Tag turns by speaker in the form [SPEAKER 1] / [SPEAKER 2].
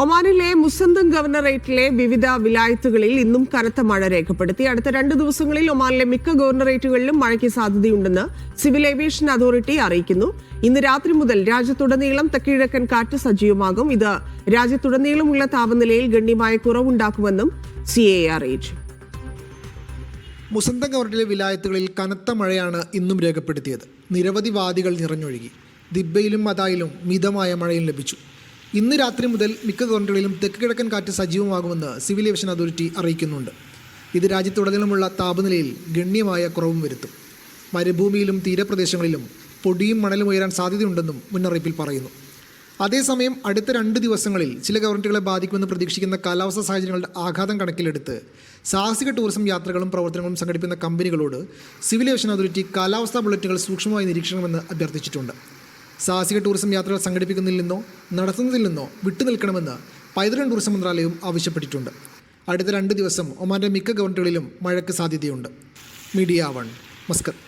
[SPEAKER 1] ഒമാനിലെ മുസന്തം ഗവർണറേറ്റിലെ വിവിധ വിലായത്തുകളിൽ ഇന്നും കനത്ത മഴ രേഖപ്പെടുത്തി. അടുത്ത 2 ദിവസങ്ങളിൽ ഒമാനിലെ മിക്ക ഗവർണറേറ്റുകളിലും മഴയ്ക്ക് സാധ്യതയുണ്ടെന്ന് സിവിൽ ഏവിയേഷൻ അതോറിറ്റി അറിയിക്കുന്നു. ഇന്ന് രാത്രി മുതൽ രാജ്യത്തുടനീളം തെക്കിഴക്കൻ കാറ്റ് സജീവമാകും. ഇത് രാജ്യത്തുടനീളമുള്ള താപനിലയിൽ ഗണ്യമായ കുറവുണ്ടാക്കുമെന്നും CAA അറിയിച്ചു.
[SPEAKER 2] മുസന്തം ഗവർണറിലെ വിലായത്തുകളിൽ കനത്ത മഴയാണ് ഇന്നും രേഖപ്പെടുത്തിയത്. നിരവധി വാദികൾ നിറഞ്ഞൊഴുകി. ദിബ്ബയിലും മദായിലും മിതമായ മഴയും ലഭിച്ചു. ഇന്ന് രാത്രി മുതൽ മിക്ക ഗവർണറുകളിലും തെക്ക് കിഴക്കൻ കാറ്റ് സജീവമാകുമെന്ന് സിവിൽ ഏവിയേഷൻ അതോറിറ്റി അറിയിക്കുന്നുണ്ട്. ഇത് രാജ്യത്തുടനീളമുള്ള താപനിലയിൽ ഗണ്യമായ കുറവും വരുത്തും. മരുഭൂമിയിലും തീരപ്രദേശങ്ങളിലും പൊടിയും മണലും ഉയരാൻ സാധ്യതയുണ്ടെന്നും മുന്നറിയിപ്പിൽ പറയുന്നു. അതേസമയം അടുത്ത 2 ദിവസങ്ങളിൽ ചില ഗവർണറുകളെ ബാധിക്കുമെന്ന് പ്രതീക്ഷിക്കുന്ന കാലാവസ്ഥാ സാഹചര്യങ്ങളുടെ ആഘാതം കണക്കിലെടുത്ത് സാഹസിക ടൂറിസം യാത്രകളും പ്രവർത്തനങ്ങളും സംഘടിപ്പിക്കുന്ന കമ്പനികളോട് സിവിൽ ഏവിയേഷൻ അതോറിറ്റി കാലാവസ്ഥാ ബുള്ളറ്റിനുകൾ സൂക്ഷ്മമായി നിരീക്ഷിക്കണമെന്ന് അഭ്യർത്ഥിച്ചിട്ടുണ്ട്. സാഹസിക ടൂറിസം യാത്രകൾ സംഘടിപ്പിക്കുന്നതിൽ നിന്നോ നടത്തുന്നതിൽ നിന്നോ വിട്ടുനിൽക്കണമെന്ന് പൈതൃക ടൂറിസം മന്ത്രാലയവും ആവശ്യപ്പെട്ടിട്ടുണ്ട്. അടുത്ത 2 ദിവസം ഒമാന്റെ മിക്ക ഗവർണറുകളിലും മഴയ്ക്ക് സാധ്യതയുണ്ട്. Media 1, Muscat.